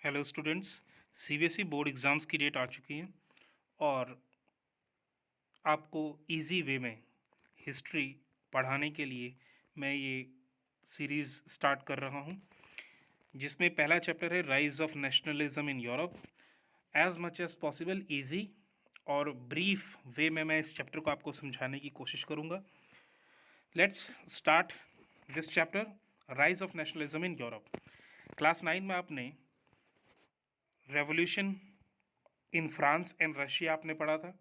Hello students. CBSE board exams की date आ चुकी है और आपको इजी वे में हिस्ट्री पढ़ाने के लिए मैं ये सीरीज़ स्टार्ट कर रहा हूँ, जिसमें पहला चैप्टर है rise of nationalism in Europe. As much as possible easy और ब्रीफ वे में मैं इस चैप्टर को आपको समझाने की कोशिश करूँगा। Let's start this chapter rise of nationalism in Europe. Class 9 में आपने revolution in France and Russia आपने पढ़ा था।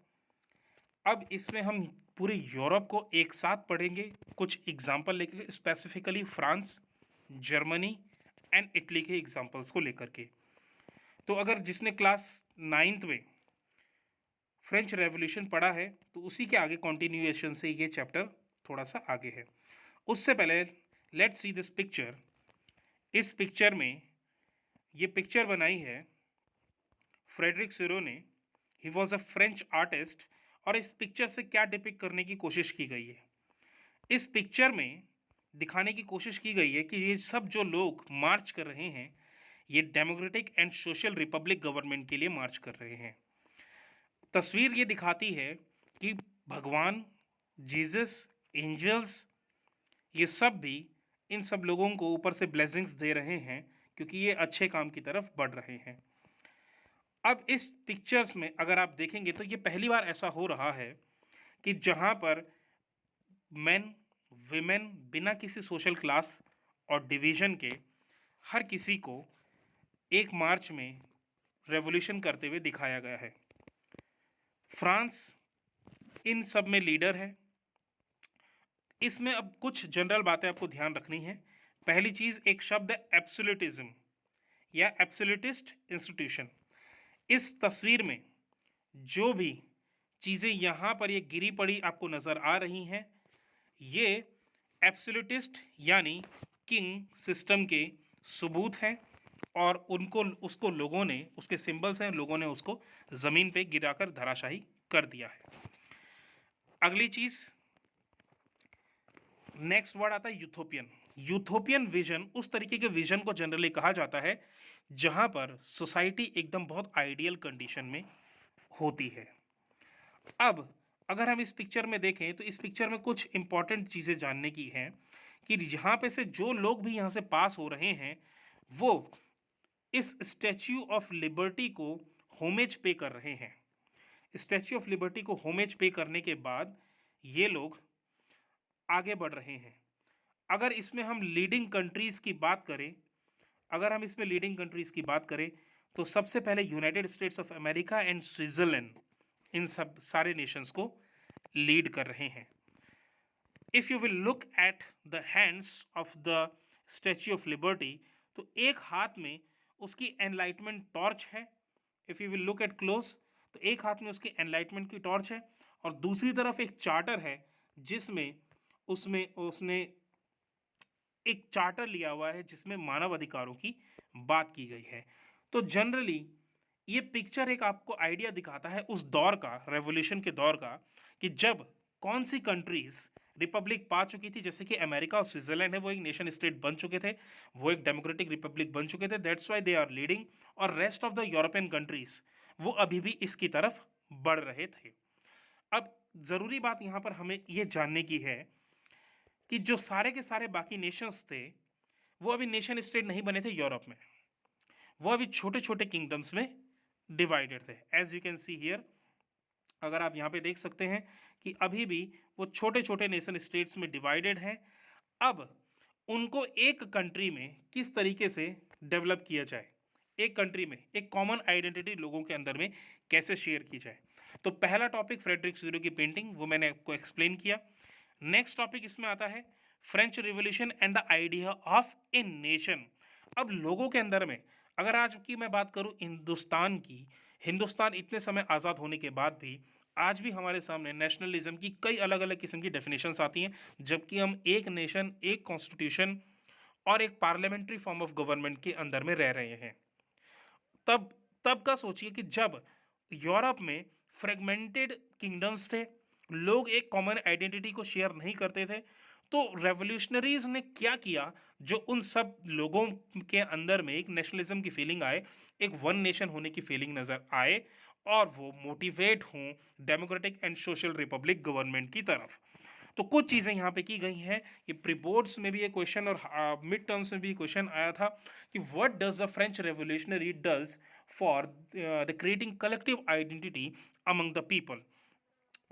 अब इसमें हम पूरे यूरोप को एक साथ पढ़ेंगे, कुछ एग्जाम्पल लेकर, specifically France, Germany and Italy के एग्जाम्पल्स को लेकर के। तो अगर जिसने क्लास 9th में फ्रेंच रेवोल्यूशन पढ़ा है तो उसी के आगे कंटिन्यूएशन से ये चैप्टर थोड़ा सा आगे है। उससे पहले लेट्स सी दिस पिक्चर। इस पिक्चर में ये पिक्चर बनाई है फ्रेडरिक सिरो ने। He was a French artist. और इस पिक्चर से क्या डिपिक्ट करने की कोशिश की गई है, इस पिक्चर में दिखाने की कोशिश की गई है कि ये सब जो लोग मार्च कर रहे हैं ये democratic and social Republic government के लिए मार्च कर रहे हैं। तस्वीर ये दिखाती है कि भगवान, जीसस, एंजल्स, ये सब भी इन सब लोगों को ऊपर से ब्लेसिंग्स दे रहे हैं क्योंकि ये अच्छे काम की तरफ बढ़ रहे हैं। अब इस पिक्चर्स में अगर आप देखेंगे तो ये पहली बार ऐसा हो रहा है कि जहाँ पर मेन, विमेन, बिना किसी सोशल क्लास और डिवीज़न के हर किसी को एक मार्च में रेवोल्यूशन करते हुए दिखाया गया है। फ्रांस इन सब में लीडर है। इसमें अब कुछ जनरल बातें आपको ध्यान रखनी है। पहली चीज़, एक शब्द है एब्सोल्यूटिज्म या एब्सोल्यूटिस्ट इंस्टीट्यूशन। इस तस्वीर में जो भी चीज़ें यहाँ पर ये गिरी पड़ी आपको नज़र आ रही हैं, ये एब्सोल्यूटिस्ट यानी किंग सिस्टम के सबूत हैं और उनको उसको लोगों ने, उसके सिंबल्स हैं, लोगों ने उसको ज़मीन पे गिराकर धराशाही कर दिया है। अगली चीज़, नेक्स्ट वर्ड आता है यूथोपियन। यूथोपियन विजन उस तरीके के विजन को जनरली कहा जाता है जहाँ पर सोसाइटी एकदम बहुत आइडियल कंडीशन में होती है। अब अगर हम इस पिक्चर में देखें तो इस पिक्चर में कुछ इंपॉर्टेंट चीज़ें जानने की हैं कि यहाँ पे से जो लोग भी यहाँ से पास हो रहे हैं वो इस स्टैच्यू ऑफ लिबर्टी को होमेज पे कर रहे हैं। स्टैच्यू ऑफ लिबर्टी को होमेज पे करने के बाद ये लोग आगे बढ़ रहे हैं। अगर इसमें हम लीडिंग कंट्रीज़ की बात करें, अगर हम इसमें लीडिंग कंट्रीज़ की बात करें तो सबसे पहले United States of America and Switzerland इन सब सारे नेशंस को लीड कर रहे हैं। If you will look at the hands of the Statue of Liberty, तो एक हाथ में उसकी एनलाइटमेंट टॉर्च है। If you will look at close, तो एक हाथ में उसकी एनलाइटमेंट की टॉर्च है और दूसरी तरफ एक चार्टर है जिसमें उसमें उसने एक चार्टर लिया हुआ है जिसमें मानव अधिकारों की बात की गई है। तो जनरली ये पिक्चर एक आपको आइडिया दिखाता है उस दौर का, रेवोल्यूशन के दौर का, कि जब कौन सी कंट्रीज रिपब्लिक पा चुकी थी। जैसे कि अमेरिका और स्विट्जरलैंड है, वो एक नेशन स्टेट बन चुके थे, वो एक डेमोक्रेटिक रिपब्लिक बन चुके थे, that's why they are leading. और rest of the European countries वो अभी भी इसकी तरफ बढ़ रहे थे। अब ज़रूरी बात यहाँ पर हमें ये जानने की है कि जो सारे के सारे बाकी नेशंस थे वो अभी नेशन स्टेट नहीं बने थे यूरोप में, वो अभी छोटे छोटे किंगडम्स में डिवाइडेड थे। As you can see here, अगर आप यहाँ पे देख सकते हैं कि अभी भी वो छोटे छोटे नेशन स्टेट्स में डिवाइडेड हैं। अब उनको एक कंट्री में किस तरीके से डेवलप किया जाए, एक कंट्री में एक कॉमन आइडेंटिटी लोगों के अंदर में कैसे शेयर की जाए। तो पहला टॉपिक फ्रेडरिक सीरो की पेंटिंग, वो मैंने आपको एक्सप्लेन किया। नेक्स्ट टॉपिक इसमें आता है French revolution and the idea of a nation. अब लोगों के अंदर में, अगर आज की मैं बात करूं हिंदुस्तान की, हिंदुस्तान इतने समय आज़ाद होने के बाद भी आज भी हमारे सामने नेशनलिज्म की कई अलग अलग किस्म की डेफिनेशंस आती हैं, जबकि हम एक नेशन, एक कॉन्स्टिट्यूशन और एक पार्लियामेंट्री फॉर्म ऑफ गवर्नमेंट के अंदर में रह रहे हैं। तब तब का सोचिए कि जब यूरोप में फ्रेगमेंटेड किंगडम्स थे, लोग एक कॉमन आइडेंटिटी को शेयर नहीं करते थे, तो रेवोल्यूशनरीज ने क्या किया, जो उन सब लोगों के अंदर में एक नेशनलिज्म की फीलिंग आए, एक वन नेशन होने की फीलिंग नजर आए, और वो मोटिवेट हों democratic and social Republic government की तरफ। तो कुछ चीज़ें यहाँ पे की गई हैं। ये प्री बोर्ड्स में भी ये क्वेश्चन और मिड टर्म्स में भी क्वेश्चन आया था कि what does the French revolutionary does for the creating collective identity among the people.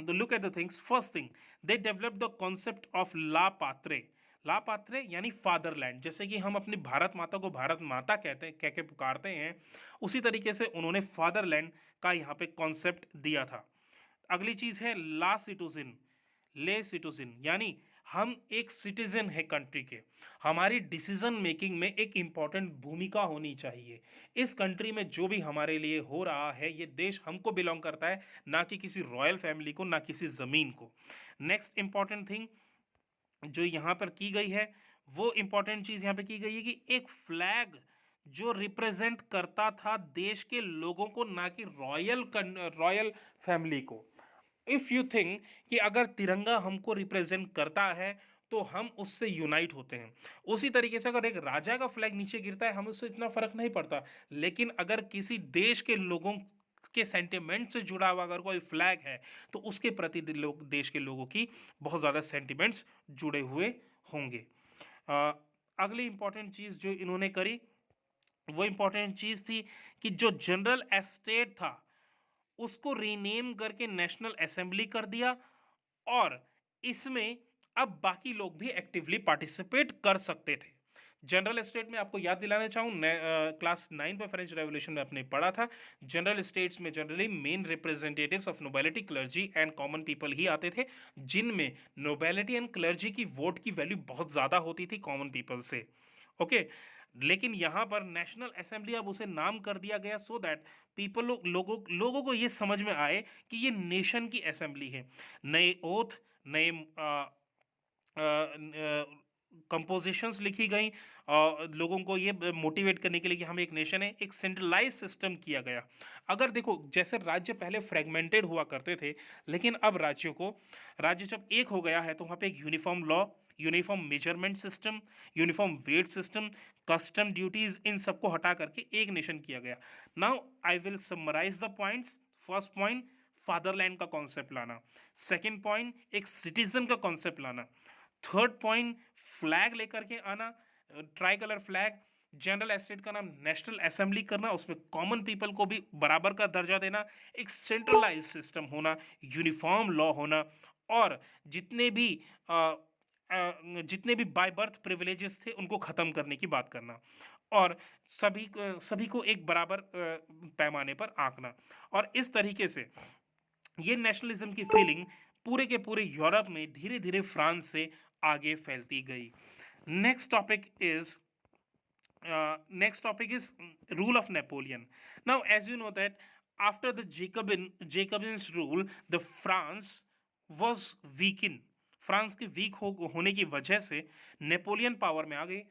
तो look at the things. First thing, they develop the concept of ला पात्रे। ला पात्रे यानी फादरलैंड। जैसे कि हम अपनी भारत माता को भारत माता कहते हैं, कह के पुकारते हैं, उसी तरीके से उन्होंने फादरलैंड का यहाँ पे कॉन्सेप्ट दिया था। अगली चीज है ला सिटीजन। ले सिटीजन यानी हम एक सिटीजन है कंट्री के, हमारी डिसीजन मेकिंग में एक इम्पॉर्टेंट भूमिका होनी चाहिए। इस कंट्री में जो भी हमारे लिए हो रहा है, ये देश हमको बिलोंग करता है, ना कि किसी रॉयल फैमिली को, ना किसी ज़मीन को। नेक्स्ट इंपॉर्टेंट थिंग जो यहाँ पर की गई है, वो इंपॉर्टेंट चीज़ यहाँ पे की गई है कि एक फ्लैग जो रिप्रेजेंट करता था देश के लोगों को, ना कि रॉयल फैमिली को। इफ़ यू थिंक कि अगर तिरंगा हमको रिप्रेजेंट करता है तो हम उससे यूनाइट होते हैं, उसी तरीके से अगर एक राजा का फ्लैग नीचे गिरता है, हम उससे इतना फर्क नहीं पड़ता। लेकिन अगर किसी देश के लोगों के सेंटिमेंट से जुड़ा हुआ अगर कोई फ्लैग है, तो उसके प्रति लोग, देश के लोगों की बहुत ज़्यादा सेंटिमेंट्स जुड़े हुए होंगे। अ, अगली इंपॉर्टेंट चीज़ जो इन्होंने करी, वो इंपॉर्टेंट चीज़ थी कि जो जनरल एस्टेट था उसको रीनेम करके नेशनल असेंबली कर दिया, और इसमें अब बाकी लोग भी एक्टिवली पार्टिसिपेट कर सकते थे। जनरल स्टेट में आपको याद दिलाना चाहूँ, क्लास 9 में फ्रेंच रेवोल्यूशन में आपने पढ़ा था, जनरल स्टेट्स में generally men representatives of nobility, clergy and common people ही आते थे, जिनमें नोबिलिटी एंड क्लर्जी की वोट की वैल्यू बहुत ज़्यादा होती थी कॉमन पीपल से। ओके, लेकिन यहाँ पर नेशनल असेंबली अब उसे नाम कर दिया गया, सो दैट पीपल, लोगों को ये समझ में आए कि ये नेशन की असेंबली है। नए ओथ, नए कंपोजिशंस लिखी गई, लोगों को ये मोटिवेट करने के लिए कि हम एक नेशन है। एक सेंट्रलाइज सिस्टम किया गया। अगर देखो, जैसे राज्य पहले फ्रेगमेंटेड हुआ करते थे, लेकिन अब राज्य जब एक हो गया है, तो वहाँ पे एक uniform law, uniform measurement system, uniform weight system, custom duties, इन सबको हटा करके एक नेशन किया गया। Now I will summarise the points. First point, fatherland का कॉन्सेप्ट लाना। सेकेंड पॉइंट, एक सिटीजन का कॉन्सेप्ट लाना। थर्ड पॉइंट, फ्लैग लेकर के आना, tricolour flag. General estate का नाम नेशनल असेंबली करना, उसमें कॉमन पीपल को भी बराबर का दर्जा देना, एक सेंट्रलाइज सिस्टम होना, यूनिफॉर्म लॉ होना, और जितने भी बाय बर्थ प्रिविलेजेस थे उनको ख़त्म करने की बात करना, और सभी को एक बराबर पैमाने पर आंकना। और इस तरीके से ये नेशनलिज्म की फीलिंग पूरे के पूरे यूरोप में धीरे धीरे फ्रांस से आगे फैलती गई। Next topic is rule of Napoleon. Now, as you know that after the Jacobins rule, the France was weakened. France के वीक होने की वजह से नेपोलियन पावर में आ गई,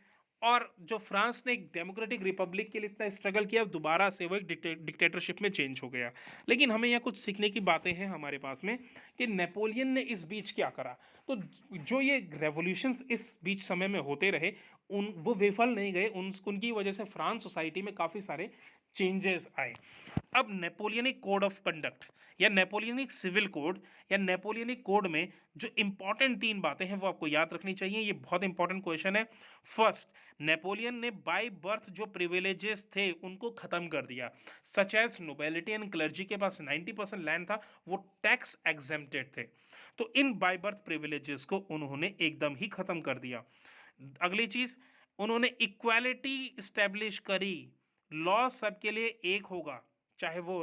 और जो फ्रांस ने एक डेमोक्रेटिक रिपब्लिक के लिए इतना स्ट्रगल किया, दोबारा से वो एक डिक्टेटरशिप में चेंज हो गया। लेकिन हमें यहाँ कुछ सीखने की बातें हैं हमारे पास में, कि नेपोलियन ने इस बीच क्या करा। तो जो ये रेवोल्यूशंस इस बीच समय में होते रहे, वो विफल नहीं गए, उनकी वजह से फ्रांस सोसाइटी में काफ़ी सारे चेंजेस आए। अब नेपोलियनिक कोड ऑफ कंडक्ट, या नेपोलियनिक सिविल कोड, या नेपोलियनिक कोड में जो इंपॉर्टेंट 3 बातें हैं वो आपको याद रखनी चाहिए। ये बहुत इंपॉर्टेंट क्वेश्चन है। फर्स्ट, नेपोलियन ने बाय बर्थ जो प्रिविलेजेस थे उनको खत्म कर दिया, such as nobility and clergy के पास 90% लैंड था, वो टैक्स एग्जेम्प्टेड थे। तो इन बाय बर्थ प्रिविलेजेस को उन्होंने एकदम ही खत्म कर दिया। अगली चीज, उन्होंने इक्वालिटी स्टैब्लिश करी, लॉ सबके लिए एक होगा, चाहे वो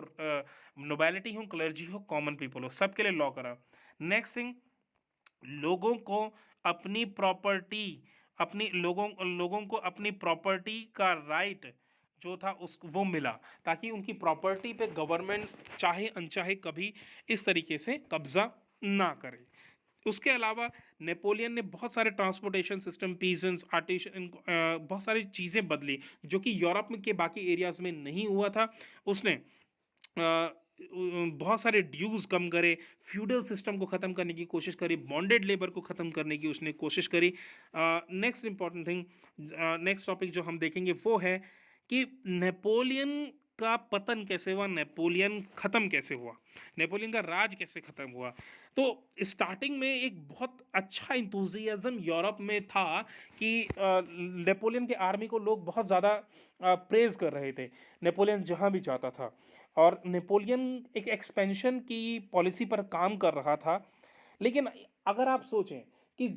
नोबिलिटी हो, क्लर्जी हो, कॉमन पीपल हो, सबके लिए लॉ करा। नेक्स्ट थिंग, लोगों को अपनी प्रॉपर्टी, लोगों को अपनी प्रॉपर्टी का राइट जो था उस वो मिला, ताकि उनकी प्रॉपर्टी पे गवर्नमेंट चाहे अनचाहे कभी इस तरीके से कब्जा ना करे। उसके अलावा नेपोलियन ने बहुत सारे ट्रांसपोर्टेशन सिस्टम, पीजेंट्स, आर्टिशन, बहुत सारी चीज़ें बदली जो कि यूरोप में के बाकी एरियाज में नहीं हुआ था। उसने बहुत सारे ड्यूज कम करे, फ्यूडल सिस्टम को ख़त्म करने की कोशिश करी, बॉन्डेड लेबर को ख़त्म करने की उसने कोशिश करी। Next important thing, next topic जो हम देखेंगे वो है कि नेपोलियन का पतन कैसे हुआ, नेपोलियन ख़त्म कैसे हुआ, नेपोलियन का राज कैसे ख़त्म हुआ। तो स्टार्टिंग में एक बहुत अच्छा इंतुजियाज्म यूरोप में था कि नेपोलियन के आर्मी को लोग बहुत ज़्यादा प्रेज कर रहे थे, नेपोलियन जहाँ भी जाता था। और नेपोलियन एक एक्सपेंशन की पॉलिसी पर काम कर रहा था। लेकिन अगर आप सोचें कि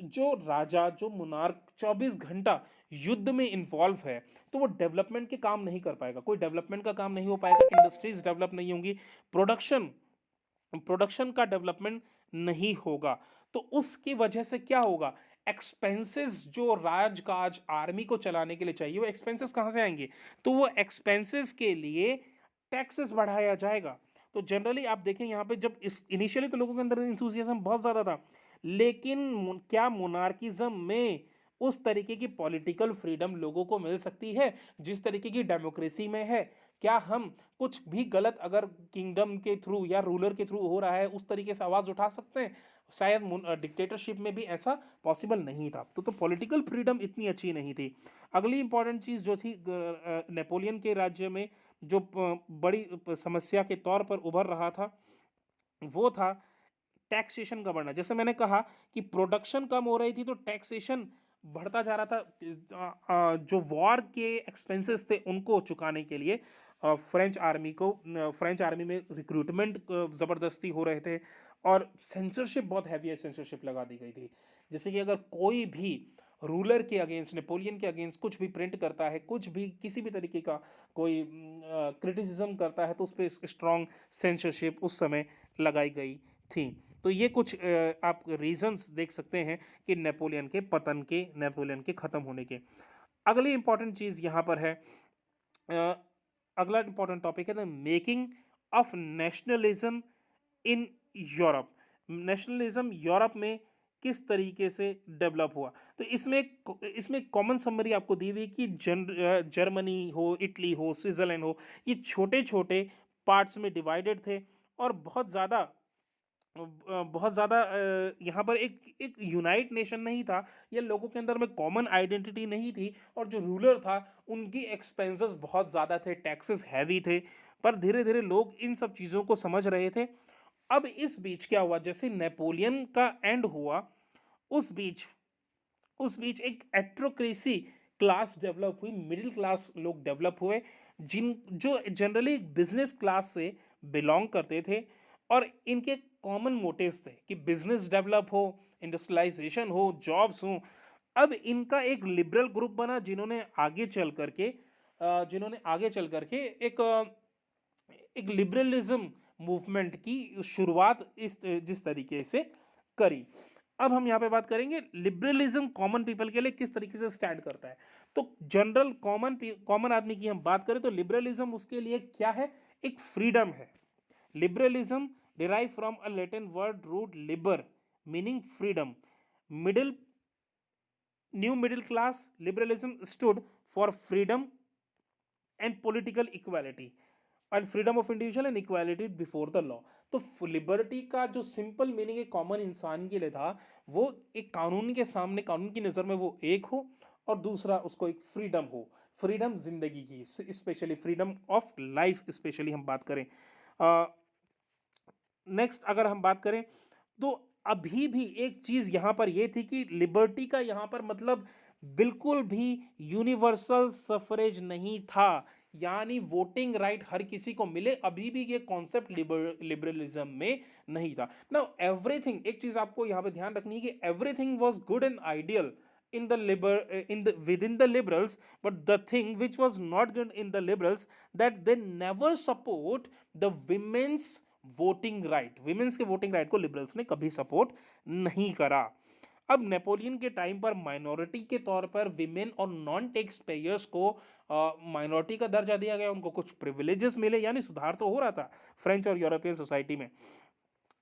जो राजा, जो मुनार्क 24 घंटा युद्ध में इन्वॉल्व है, तो वो डेवलपमेंट के काम नहीं कर पाएगा, कोई डेवलपमेंट का काम नहीं हो पाएगा, इंडस्ट्रीज डेवलप नहीं होंगी, प्रोडक्शन प्रोडक्शन का डेवलपमेंट नहीं होगा। तो उसकी वजह से क्या होगा, एक्सपेंसेस जो राजकाज आर्मी को चलाने के लिए चाहिए, वो एक्सपेंसेस कहाँ से आएंगे, तो वो एक्सपेंसेस के लिए टैक्सेस बढ़ाया जाएगा। तो जनरली आप देखें यहाँ पे, जब इस इनिशियली तो लोगों के अंदर इंथुजियाज्म बहुत ज़्यादा था, लेकिन क्या मोनार्किज्म में उस तरीके की पॉलिटिकल फ्रीडम लोगों को मिल सकती है जिस तरीके की डेमोक्रेसी में है? क्या हम कुछ भी गलत अगर किंगडम के थ्रू या रूलर के थ्रू हो रहा है उस तरीके से आवाज़ उठा सकते हैं? शायद डिक्टेटरशिप में भी ऐसा पॉसिबल नहीं था। तो पॉलिटिकल फ्रीडम इतनी अच्छी नहीं थी। अगली इंपॉर्टेंट चीज़ जो थी नेपोलियन के राज्य में जो बड़ी समस्या के तौर पर उभर रहा था, वो था टैक्सेशन का बढ़ना। जैसे मैंने कहा कि प्रोडक्शन कम हो रही थी तो टैक्सेशन बढ़ता जा रहा था। जो वॉर के एक्सपेंसेस थे उनको चुकाने के लिए फ्रेंच आर्मी में रिक्रूटमेंट ज़बरदस्ती हो रहे थे, और सेंसरशिप बहुत हैवी सेंसरशिप लगा दी गई थी। जैसे कि अगर कोई भी रूलर के अगेंस्ट, नेपोलियन के अगेंस्ट कुछ भी प्रिंट करता है, कुछ भी किसी भी तरीके का कोई क्रिटिसिज्म करता है, तो उस पर स्ट्रॉन्ग सेंसरशिप उस समय लगाई गई थी। तो ये कुछ आप रीजंस देख सकते हैं कि नेपोलियन के पतन के, नेपोलियन के ख़त्म होने के। अगली इंपॉर्टेंट चीज़ यहाँ पर है, अ, अगला इंपॉर्टेंट टॉपिक है the making of nationalism in Europe. Nationalism Europe में किस तरीके से डेवलप हुआ। तो इसमें कॉमन समरी आपको दी हुई कि जर्मनी हो, इटली हो, स्विट्ज़रलैंड हो, ये छोटे छोटे पार्ट्स में डिवाइडेड थे, और बहुत ज़्यादा यहाँ पर एक एक यूनाइट नेशन नहीं था, या लोगों के अंदर में कॉमन आइडेंटिटी नहीं थी, और जो रूलर था उनकी एक्सपेंसेस बहुत ज़्यादा थे, टैक्सेस हैवी थे। पर धीरे धीरे लोग इन सब चीज़ों को समझ रहे थे। अब इस बीच क्या हुआ, जैसे नेपोलियन का एंड हुआ, उस बीच उस बीच एक एट्रोक्रेसी क्लास डेवलप हुई, मिडिल क्लास लोग डेवलप हुए, जिन जो जनरली बिजनेस क्लास से बिलोंग करते थे, और इनके कॉमन मोटिव्स थे कि बिजनेस डेवलप हो, इंडस्ट्रियलाइजेशन हो, जॉब्स हो। अब इनका एक लिबरल ग्रुप बना जिन्होंने आगे चल करके एक लिबरलिज्म मूवमेंट की शुरुआत इस जिस तरीके से करी। अब हम यहाँ पे बात करेंगे लिबरलिज्म कॉमन पीपल के लिए किस तरीके से स्टैंड करता है। तो जनरल कॉमन आदमी की हम बात करें तो लिबरलिज्म उसके लिए क्या है, एक फ्रीडम है। Liberalism derive from a Latin word root liber meaning freedom. Middle new middle class liberalism stood for freedom and political equality and freedom of individual and equality before the law. तो liberty का जो simple meaning एक common इंसान के लिए था, वो एक कानून के सामने, कानून की नज़र में वो एक हो, और दूसरा उसको एक फ्रीडम हो, फ्रीडम जिंदगी की, specially freedom of life specially हम बात करें। नेक्स्ट अगर हम बात करें तो अभी भी एक चीज़ यहाँ पर ये थी कि लिबर्टी का यहाँ पर मतलब बिल्कुल भी यूनिवर्सल सफरेज नहीं था, यानी वोटिंग राइट हर किसी को मिले, अभी भी ये कॉन्सेप्ट लिबरलिज्म में नहीं था। नाउ एवरीथिंग, एक चीज़ आपको यहाँ पे ध्यान रखनी है कि everything was good and ideal within the liberals, but the thing which was not good in the liberals, that they never support the women's voting right. Women's के वोटिंग राइट को लिबरल्स ने कभी सपोर्ट नहीं करा। अब Napoleon के time पर minority के तौर पर विमेन और नॉन टैक्स पेयर्स को माइनॉरिटी का दर्जा दिया गया, उनको कुछ प्रिविलेजेस मिले, यानी सुधार तो हो रहा था फ्रेंच और यूरोपियन सोसाइटी में।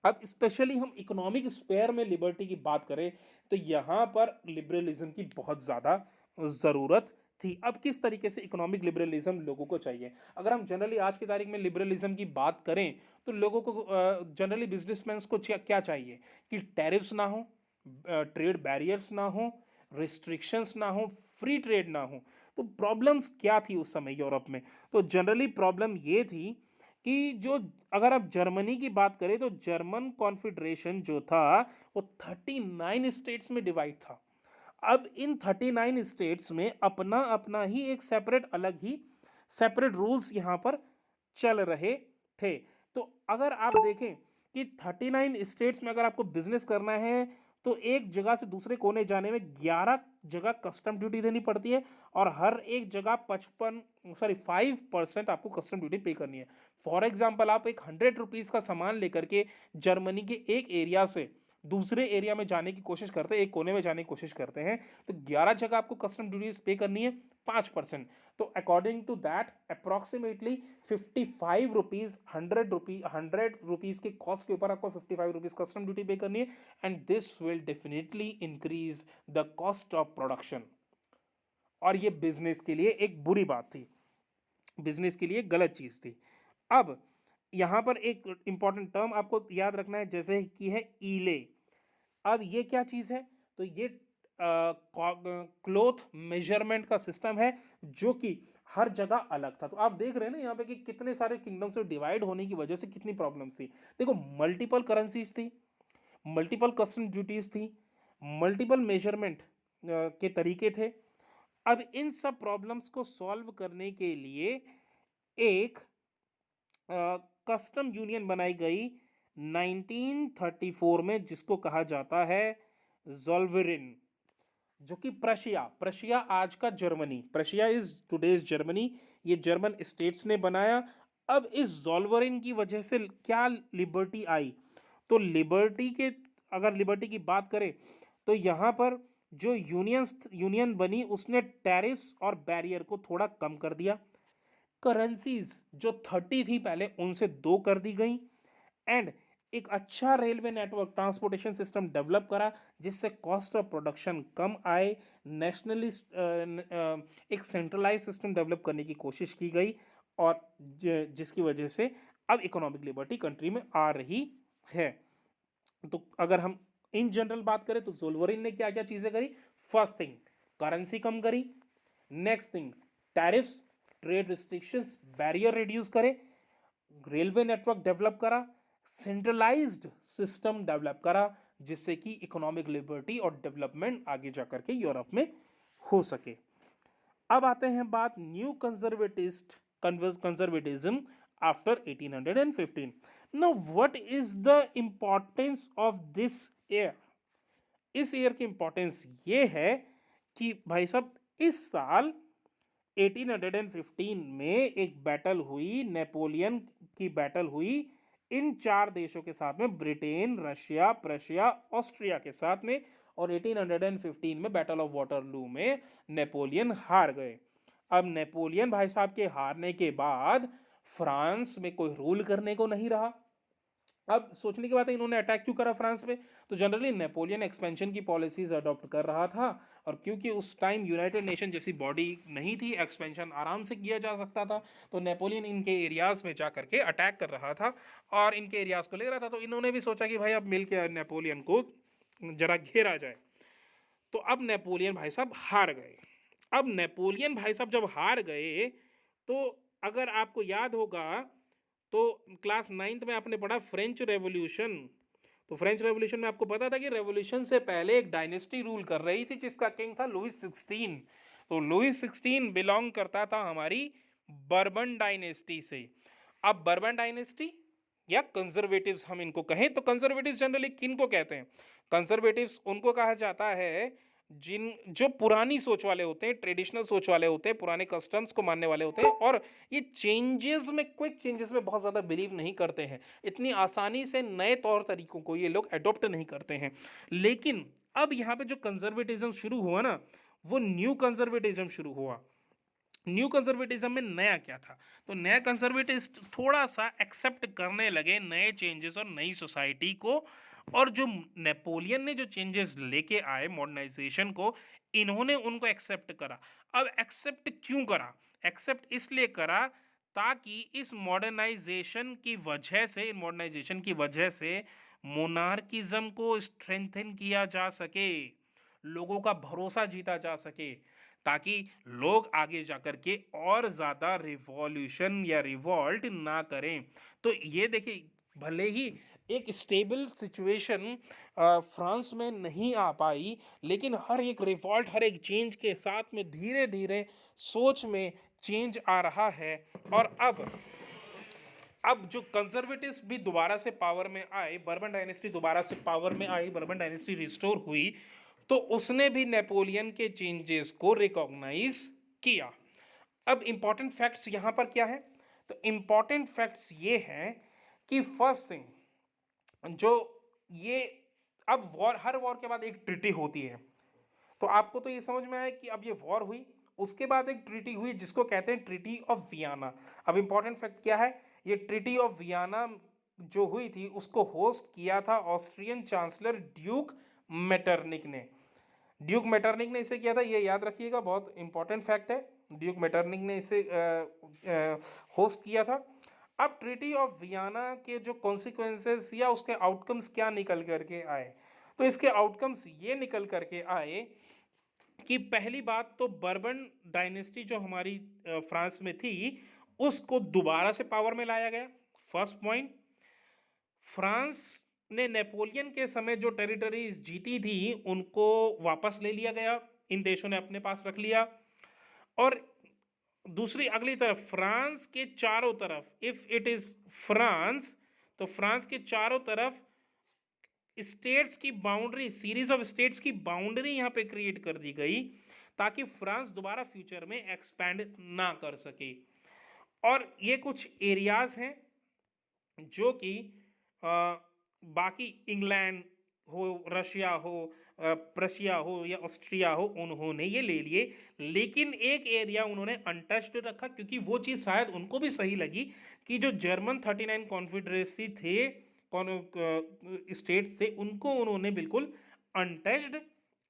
अब स्पेशली हम इकोनॉमिक स्पेयर में लिबर्टी की बात करें तो यहाँ पर लिबरलिज्म की बहुत ज़्यादा ज़रूरत थी। अब किस तरीके से इकोनॉमिक लिबरलिज्म लोगों को चाहिए? अगर हम जनरली आज की तारीख में लिबरलिज्म की बात करें, तो लोगों को जनरली बिजनेसमैन को क्या चाहिए कि टैरिफ्स ना हो, ट्रेड बैरियर्स ना हो, रिस्ट्रिक्शंस ना हो, फ्री ट्रेड ना हो। तो प्रॉब्लम्स क्या थी उस समय यूरोप में? तो जनरली प्रॉब्लम ये थी कि जो, अगर आप जर्मनी की बात करें तो जर्मन कॉन्फेडरेशन जो था वो 39 स्टेट्स में डिवाइड था। अब इन 39 स्टेट्स में अपना अपना ही एक सेपरेट, अलग ही सेपरेट रूल्स यहाँ पर चल रहे थे। तो अगर आप देखें कि 39 स्टेट्स में अगर आपको बिजनेस करना है तो एक जगह से दूसरे कोने जाने में 11 जगह कस्टम ड्यूटी देनी पड़ती है, और हर एक जगह 5% आपको कस्टम ड्यूटी पे करनी है। फॉर एग्जाम्पल, आप एक 100 रुपीज़ का सामान लेकर के जर्मनी के एक एरिया से दूसरे एरिया में जाने की कोशिश करते हैं, एक कोने में जाने की कोशिश करते हैं, तो 11 जगह आपको कस्टम ड्यूटीज पे करनी है, 5%। तो according to that approximately 55 rupees, 100 rupees के कॉस्ट के ऊपर आपको 55 रुपीज कस्टम ड्यूटी पे करनी है, and this will definitely increase the cost of production. और ये बिजनेस के लिए एक बुरी बात थी, बिजनेस के लिए गलत चीज थी। अब यहां पर एक इंपॉर्टेंट टर्म आपको याद रखना है, जैसे कि है ईले। अब ये क्या चीज़ है? तो ये क्लोथ मेजरमेंट का सिस्टम है जो कि हर जगह अलग था। तो आप देख रहे हैं ना यहाँ पे कि कितने सारे किंगडम से डिवाइड होने की वजह से कितनी प्रॉब्लम्स थी। देखो, मल्टीपल करेंसीज थी, मल्टीपल कस्टम ड्यूटीज थी, मल्टीपल मेजरमेंट के तरीके थे। अब इन सब प्रॉब्लम्स को सॉल्व करने के लिए एक कस्टम यूनियन बनाई गई 1934 में, जिसको कहा जाता है जोल्वेरिन, जो कि प्रशिया, प्रशिया आज का Germany, Prussia is today's Germany, ये जर्मन स्टेट्स ने बनाया। अब इस जोल्वेरिन की वजह से क्या लिबर्टी आई? तो लिबर्टी के, अगर लिबर्टी की बात करें तो यहाँ पर जो यूनियन बनी उसने टैरिफ्स और बैरियर को थोड़ा कम कर दिया, करेंसीज जो 30 थी पहले उनसे 2 कर दी गई, एंड एक अच्छा railway network, transportation system develop करा जिससे कॉस्ट ऑफ प्रोडक्शन कम आए। नेशनली एक सेंट्रलाइज सिस्टम डेवलप करने की कोशिश की गई, और जिसकी वजह से अब इकोनॉमिक लिबर्टी कंट्री में आ रही है। तो अगर हम इन जनरल बात करें तो जोल्वरिन ने क्या क्या चीजें करी? फर्स्ट थिंग, करेंसी कम करी। Next thing, tariffs, trade restrictions, barrier reduce करे, रेलवे नेटवर्क डेवलप करा, सेंट्रलाइज्ड सिस्टम डेवलप करा, जिससे कि इकोनॉमिक लिबर्टी और डेवलपमेंट आगे जाकर के यूरोप में हो सके। अब आते हैं बात new conservatism after 1815। Now what is the importance of this year? इस ईयर की इंपॉर्टेंस ये है कि भाई साहब, इस साल 1815 में एक बैटल हुई, नेपोलियन की बैटल हुई इन 4 देशों के साथ में, ब्रिटेन, रशिया, प्रशिया, ऑस्ट्रिया के साथ में, और 1815 में बैटल ऑफ वाटरलू में नेपोलियन हार गए। अब नेपोलियन भाई साहब के हारने के बाद फ्रांस में कोई रूल करने को नहीं रहा। अब सोचने की बात है, इन्होंने अटैक क्यों करा फ्रांस पे? तो जनरली नेपोलियन एक्सपेंशन की पॉलिसीज अडॉप्ट कर रहा था, और क्योंकि उस टाइम यूनाइटेड नेशन जैसी बॉडी नहीं थी, एक्सपेंशन आराम से किया जा सकता था, तो नेपोलियन इनके एरियाज में जा करके अटैक कर रहा था और इनके एरियाज को ले रहा था। तो इन्होंने भी सोचा कि भाई अब मिल के नेपोलियन को जरा घेरा जाए। तो अब नेपोलियन भाई साहब हार गए। अब नेपोलियन भाई साहब जब हार गए, तो अगर आपको याद होगा तो क्लास 9th में आपने पढ़ा फ्रेंच रेवोल्यूशन। तो फ्रेंच रेवोल्यूशन में आपको पता था कि रेवोल्यूशन से पहले एक डायनेस्टी रूल कर रही थी जिसका किंग था लुइस 16। तो लुइस 16 बिलोंग करता था हमारी बर्बन डायनेस्टी से। अब बर्बन डायनेस्टी या कंजर्वेटिव्स हम इनको कहें, तो कंजर्वेटिव्स जनरली किन को कहते हैं? कंजर्वेटिव्स उनको कहा जाता है जो पुरानी सोच वाले होते हैं, ट्रेडिशनल सोच वाले होते हैं, पुराने कस्टम्स को मानने वाले होते हैं, और ये चेंजेस में, क्विक चेंजेस में बहुत ज़्यादा बिलीव नहीं करते हैं। इतनी आसानी से नए तौर तरीकों को ये लोग अडॉप्ट नहीं करते हैं। लेकिन अब यहाँ पे जो कंजर्वेटिज्म शुरू हुआ ना, वो न्यू कंजर्वेटिज्म शुरू हुआ। न्यू कंजर्वेटिज्म में नया क्या था? तो नया कंजर्वेटिस्ट थोड़ा सा एक्सेप्ट करने लगे नए चेंजेस और नई सोसाइटी को, और जो नेपोलियन ने जो चेंजेस लेके आए मॉडर्नाइजेशन को, इन्होंने उनको एक्सेप्ट करा। अब एक्सेप्ट क्यों करा? एक्सेप्ट इसलिए करा ताकि इस मॉडर्नाइजेशन की वजह से, इन मॉडर्नाइजेशन की वजह से मोनार्किज्म को स्ट्रेंथन किया जा सके, लोगों का भरोसा जीता जा सके, ताकि लोग आगे जाकर के और ज़्यादा रिवॉल्यूशन या रिवॉल्ट ना करें। तो ये देखिए, भले ही एक स्टेबल सिचुएशन फ्रांस में नहीं आ पाई, लेकिन हर एक रिवॉल्ट, हर एक चेंज के साथ में धीरे धीरे सोच में चेंज आ रहा है। और अब जो कंजर्वेटिव्स भी दोबारा से पावर में आए, बर्बन डायनेस्टी दोबारा से पावर में आई, बर्बन डायनेस्टी रिस्टोर हुई, तो उसने भी नेपोलियन के चेंजेस को रिकॉग्नाइज किया। अब इंपॉर्टेंट फैक्ट्स यहां पर क्या है? तो इंपॉर्टेंट फैक्ट्स ये हैं कि फर्स्ट थिंग, जो ये अब वॉर, हर वॉर के बाद एक ट्रीटी होती है। तो आपको तो ये समझ में आया कि अब ये वॉर हुई, उसके बाद एक ट्रीटी हुई जिसको कहते हैं ट्रीटी ऑफ वियना। अब इंपॉर्टेंट फैक्ट क्या है? ये ट्रीटी ऑफ वियना जो हुई थी उसको होस्ट किया था ऑस्ट्रियन चांसलर ड्यूक मेटरनिक ने। ड्यूक मेटरनिक ने इसे किया था, ये याद रखिएगा, बहुत इंपॉर्टेंट फैक्ट है। ड्यूक मेटरनिक ने इसे होस्ट किया था। अब ट्रीटी ऑफ वियना के जो कॉन्सिक्वेंसेस या उसके आउटकम्स क्या निकल करके आए? तो इसके आउटकम्स ये निकल करके आए कि पहली बात तो बर्बन डायनेस्टी जो हमारी फ्रांस में थी, उसको दोबारा से पावर में लाया गया। फर्स्ट पॉइंट, फ्रांस ने नेपोलियन के समय जो टेरिटरीज जीती थी उनको वापस ले लिया गया, इन देशों ने अपने पास रख लिया। और दूसरी अगली तरफ फ्रांस के चारों तरफ, इफ इट इज फ्रांस, तो फ्रांस के चारों तरफ स्टेट्स की बाउंड्री, सीरीज ऑफ स्टेट्स की बाउंड्री यहां पे क्रिएट कर दी गई ताकि फ्रांस दोबारा फ्यूचर में एक्सपैंड ना कर सके। और ये कुछ एरियाज हैं जो कि बाकी इंग्लैंड हो, रशिया हो, प्रशिया हो या ऑस्ट्रिया हो, उन्होंने ये ले लिए, लेकिन एक एरिया उन्होंने अनटच्ड रखा क्योंकि वो चीज़ शायद उनको भी सही लगी कि जो जर्मन 39 कॉन्फेडरेसी थे, स्टेट्स थे, उनको उन्होंने बिल्कुल अनटच्ड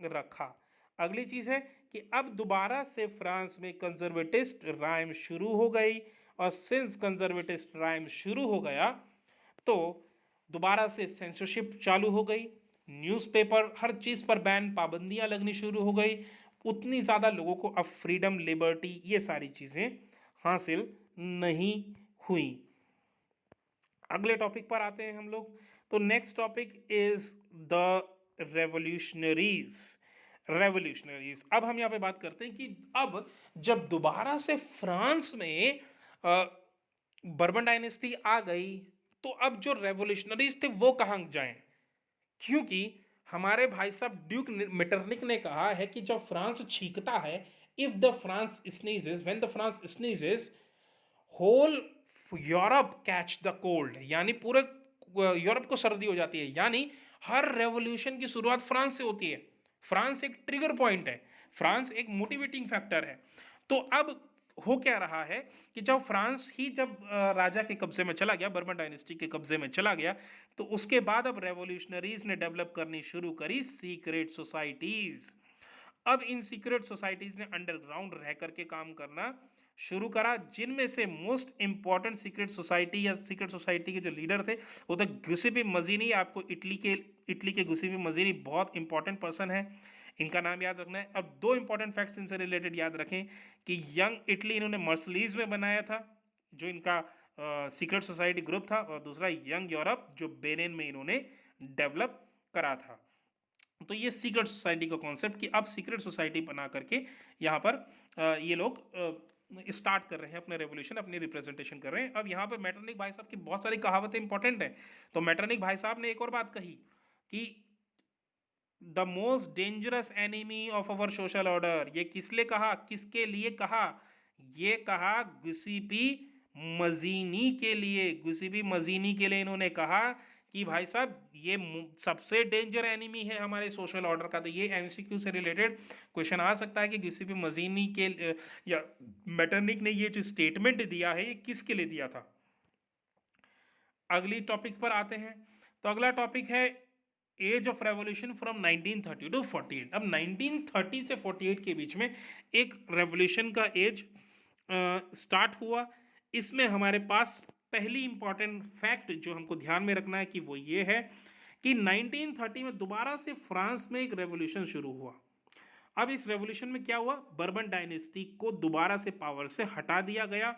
रखा। अगली चीज़ है कि अब दोबारा से फ्रांस में कंजर्वेटिस्ट राइम शुरू हो गई, और सिंस कंजर्वेटिस्ट राइम शुरू हो गया तो दोबारा से सेंसरशिप चालू हो गई, न्यूज़पेपर, हर चीज़ पर बैन, पाबंदियां लगनी शुरू हो गई। उतनी ज़्यादा लोगों को अब फ्रीडम, लिबर्टी, ये सारी चीज़ें हासिल नहीं हुई। अगले टॉपिक पर आते हैं हम लोग। तो next topic is the revolutionaries. Revolutionaries, अब हम यहाँ पे बात करते हैं कि अब जब दोबारा से फ्रांस में बर्बन डायनेस्टी आ गई, तो अब जो रेवोल्यूशनरीज थे वो कहाँ जाएं? क्योंकि हमारे भाई साहब ड्यूक मेटरनिक ने कहा है कि जब फ्रांस छींकता है, if the France sneezes, when the France sneezes, whole Europe catch the cold, यानी पूरे यूरोप को सर्दी हो जाती है। यानी हर रेवोल्यूशन की शुरुआत फ्रांस से होती है। फ्रांस एक ट्रिगर पॉइंट है, फ्रांस एक मोटिवेटिंग फैक्टर है। तो अब हो क्या रहा है कि जब फ्रांस ही जब राजा के कब्जे में चला गया, बर्बन डायनेस्टी के कब्जे में चला गया, तो उसके बाद अब रेवोल्यूशनरीज ने डेवलप करनी शुरू करी सीक्रेट सोसाइटीज। अब इन सीक्रेट सोसाइटीज ने अंडरग्राउंड रह करके काम करना शुरू करा, जिनमें से मोस्ट इंपॉर्टेंट सीक्रेट सोसाइटी या सीक्रेट सोसाइटी के जो लीडर थे वो थे गुसेपे मजीनी। आपको इटली के गुसेपे मजीनी बहुत इंपॉर्टेंट पर्सन है, इनका नाम याद रखना है। अब दो इंपॉर्टेंट फैक्ट्स इनसे रिलेटेड याद रखें कि यंग इटली इन्होंने मर्सलीज में बनाया था, जो इनका सीक्रेट सोसाइटी ग्रुप था, और दूसरा यंग यूरोप जो बेनिन में इन्होंने डेवलप करा था। तो ये सीक्रेट सोसाइटी का कॉन्सेप्ट कि अब सीक्रेट सोसाइटी बना करके यहाँ पर ये लोग स्टार्ट कर रहे हैं अपने रेवोल्यूशन, अपनी रिप्रेजेंटेशन कर रहे हैं। अब यहाँ पर मैटरनिक भाई साहब की बहुत सारी कहावतें इंपॉर्टेंट हैं। तो मैटरनिक भाई साहब ने एक और बात कही कि the most dangerous enemy of our social order. ये किस लिए कहा, किसके लिए कहा? ये कहा गुसेपी मजीनी के लिए। गुसेपी मजीनी के लिए इन्होंने कहा कि भाई साहब ये सबसे डेंजर एनिमी है हमारे सोशल ऑर्डर का। तो ये एमसीक्यू से रिलेटेड क्वेश्चन आ सकता है कि गुसेपी मजीनी के या मेटरनिक ने ये जो स्टेटमेंट दिया है ये किसके लिए दिया था। अगली टॉपिक पर आते हैं। तो अगला टॉपिक है age of revolution from 1930 to 48। अब 1930 से 48 के बीच में एक रेवोल्यूशन का एज स्टार्ट हुआ। इसमें हमारे पास पहली इंपॉर्टेंट फैक्ट जो हमको ध्यान में रखना है कि वो ये है कि 1930 में दोबारा से फ्रांस में एक रेवोल्यूशन शुरू हुआ। अब इस रेवोल्यूशन में क्या हुआ, बर्बन डायनेस्टी को दोबारा से पावर से हटा दिया गया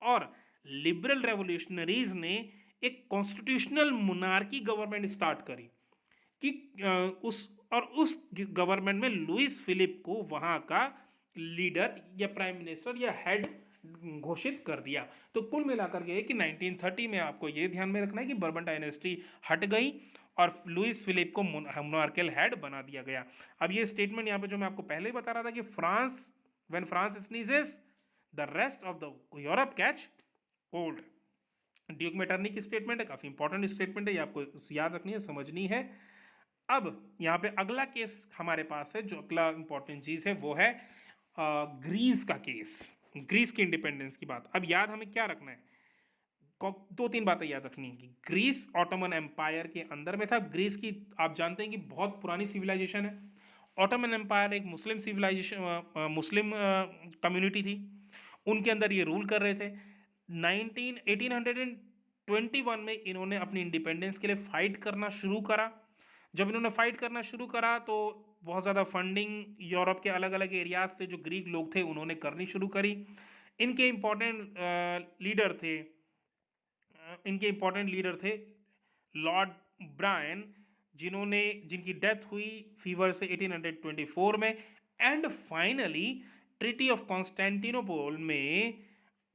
और लिबरल रेवोल्यूशनरीज ने एक कॉन्स्टिट्यूशनल मोनार्की गवर्नमेंट स्टार्ट करी कि उस गवर्नमेंट में लुइस फिलिप को वहां का लीडर या प्राइम मिनिस्टर या हेड घोषित कर दिया। तो कुल मिलाकर के कि 1930 में आपको ये ध्यान में रखना है कि बर्बन डायनेस्टी हट गई और लुइस फिलिप को मोनार्कल हेड बना दिया गया। अब ये स्टेटमेंट यहाँ पे जो मैं आपको पहले ही बता रहा था कि France when France sneezes the rest of the Europe catch cold, duke Metternich की स्टेटमेंट है, काफी इंपॉर्टेंट स्टेटमेंट है, ये आपको याद रखनी है, समझनी है। अब यहाँ पे अगला केस हमारे पास है, जो अगला इंपॉर्टेंट चीज है वो है ग्रीस का केस, ग्रीस की इंडिपेंडेंस की बात। अब याद हमें क्या रखना है, दो तीन बातें याद रखनी है कि ग्रीस ऑटोमन एम्पायर के अंदर में था। ग्रीस की आप जानते हैं कि बहुत पुरानी सिविलाइजेशन है। ऑटोमन एम्पायर एक मुस्लिम सिविलाइजेशन, मुस्लिम कम्युनिटी थी, उनके अंदर ये रूल कर रहे थे। 1821 में इन्होंने अपनी इंडिपेंडेंस के लिए फाइट करना शुरू करा। जब इन्होंने फाइट करना शुरू करा तो बहुत ज़्यादा फंडिंग यूरोप के अलग अलग एरियाज से जो ग्रीक लोग थे उन्होंने करनी शुरू करी। इनके इंपॉर्टेंट लीडर थे इनके इंपॉर्टेंट लीडर थे लॉर्ड ब्रायन, जिनकी डेथ हुई फीवर से 1824 में। And finally treaty of Constantinople में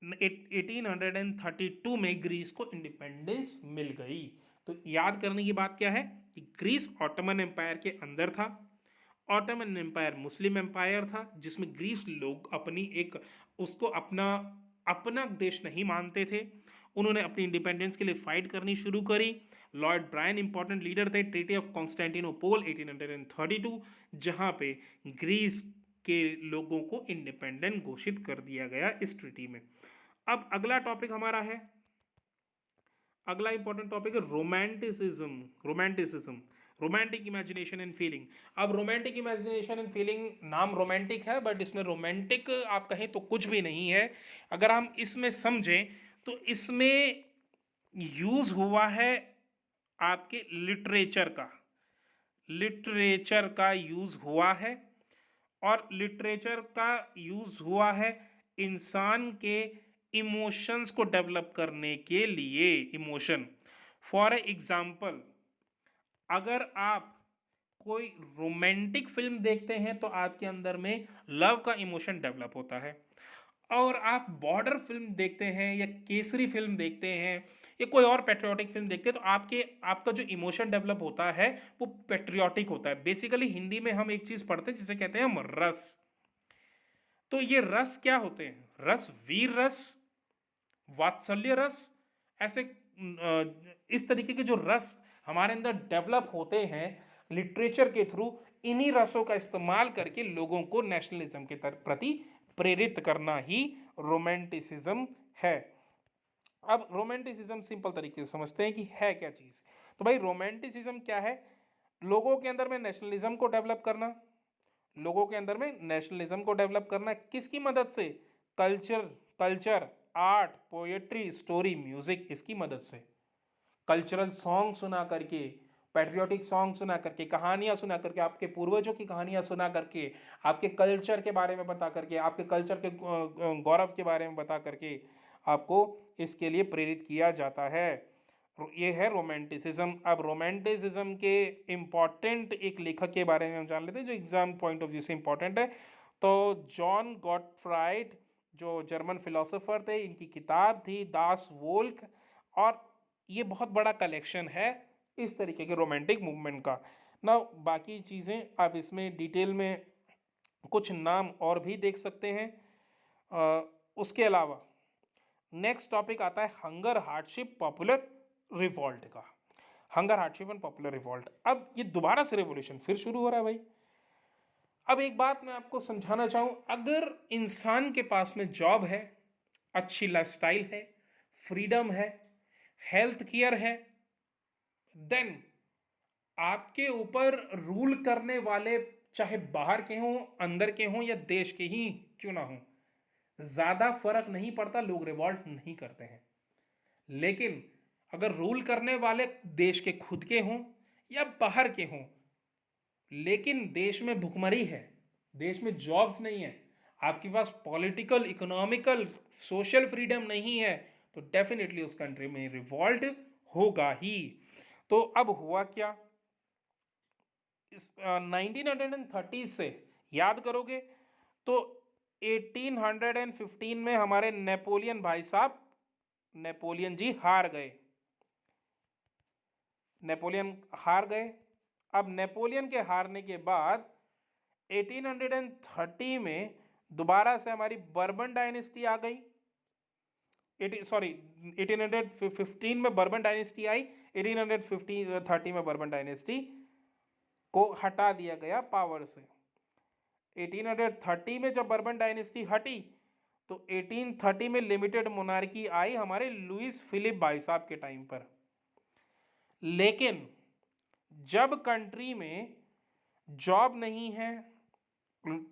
1832 में ग्रीस को इंडिपेंडेंस मिल गई। तो याद करने की बात क्या है कि ग्रीस ऑटोमन एम्पायर के अंदर था। ऑटोमन एम्पायर मुस्लिम एम्पायर था जिसमें ग्रीस लोग उसको अपना अपना देश नहीं मानते थे। उन्होंने अपनी इंडिपेंडेंस के लिए फाइट करनी शुरू करी। लॉर्ड ब्रायन इंपॉर्टेंट लीडर थे। ट्रीटी ऑफ कॉन्स्टेंटिनोपल 1832, जहां पे ग्रीस के लोगों को इंडिपेंडेंट घोषित कर दिया गया इस ट्रीटी में। अब अगला टॉपिक हमारा है, अगला इंपॉर्टेंट टॉपिक है romanticism, romantic imagination and feeling. अब रोमांटिक इमेजिनेशन एंड फीलिंग, नाम रोमांटिक है बट इसमें रोमांटिक आप कहें तो कुछ भी नहीं है। अगर हम इसमें समझें तो इसमें यूज हुआ है आपके लिटरेचर का यूज हुआ है, और लिटरेचर का यूज हुआ है इंसान के इमोशंस को डेवलप करने के लिए। इमोशन, फॉर एग्जाम्पल, अगर आप कोई रोमांटिक फिल्म देखते हैं तो आपके अंदर में लव का इमोशन डेवलप होता है। और आप बॉर्डर फिल्म देखते हैं या केसरी फिल्म देखते हैं या कोई और पेट्रियाटिक फिल्म देखते हैं तो आपका जो इमोशन डेवलप होता है वो पेट्रियाटिक होता है। बेसिकली हिंदी में हम एक चीज पढ़ते हैं जिसे कहते हैं हम रस। तो ये रस क्या होते हैं, रस वीर रस, वात्सल्य रस, ऐसे इस तरीके के जो रस हमारे अंदर डेवलप होते हैं लिटरेचर के थ्रू, इन्हीं रसों का इस्तेमाल करके लोगों को नेशनलिज्म के प्रति प्रेरित करना ही रोमांटिसिज्म है। अब रोमांटिसिज्म सिंपल तरीके से समझते हैं कि है क्या चीज। तो भाई रोमांटिसिज्म क्या है, लोगों के अंदर में नेशनलिज्म को डेवलप करना। लोगों के अंदर में नेशनलिज्म को डेवलप करना किसकी मदद से, culture, art, poetry, story, music, इसकी मदद से। कल्चरल सॉन्ग सुना करके, पैट्रियोटिक सॉन्ग सुना करके, कहानियां सुना करके, आपके पूर्वजों की कहानियां सुना करके, आपके कल्चर के बारे में बता करके, आपके कल्चर के गौरव के बारे में बता करके आपको इसके लिए प्रेरित किया जाता है। ये है रोमांटिसिज्म। अब रोमांटिसिज्म के इम्पॉर्टेंट एक लेखक के बारे में हम जान लेते हैं जो एग्जाम पॉइंट ऑफ व्यू से इम्पॉर्टेंट है। तो जॉन गॉटफ्राइड, जो जर्मन फिलोसोफर थे, इनकी किताब थी दास वोल्क, और ये बहुत बड़ा कलेक्शन है इस तरीके के रोमांटिक मूवमेंट का ना। बाकी चीज़ें आप इसमें डिटेल में कुछ नाम और भी देख सकते हैं। उसके अलावा नेक्स्ट टॉपिक आता है हंगर हार्डशिप पॉपुलर रिवॉल्ट का। Hunger hardship and popular revolt, अब ये दोबारा से रेवोल्यूशन फिर शुरू हो रहा है भाई। अब एक बात मैं आपको समझाना चाहूं, अगर इंसान के पास में जॉब है, अच्छी लाइफस्टाइल है, फ्रीडम है, हेल्थ केयर है, देन आपके ऊपर रूल करने वाले चाहे बाहर के हों, अंदर के हों या देश के ही क्यों ना हों, ज्यादा फर्क नहीं पड़ता, लोग रिवॉल्ट नहीं करते हैं। लेकिन अगर रूल करने वाले देश के खुद के हों या बाहर के हों, लेकिन देश में भुखमरी है, देश में जॉब्स नहीं है, आपके पास पॉलिटिकल, इकोनॉमिकल, सोशल फ्रीडम नहीं है, तो डेफिनेटली उस कंट्री में रिवॉल्ट होगा ही। तो अब हुआ क्या, इस 1930 से याद करोगे तो 1815 में हमारे नेपोलियन भाई साहब, नेपोलियन जी हार गए, नेपोलियन हार गए। अब नेपोलियन के हारने के बाद 1830 में दोबारा से हमारी बर्बन डायनेस्टी आ गई। 1815 में बर्बन डायनेस्टी आई, 1830 में बर्बन डायनेस्टी को हटा दिया गया पावर से। 1830 में जब बर्बन डायनेस्टी हटी तो 1830 में लिमिटेड मोनार्की आई हमारे लुइस फिलिप भाई साहब के टाइम पर। लेकिन जब कंट्री में जॉब नहीं है,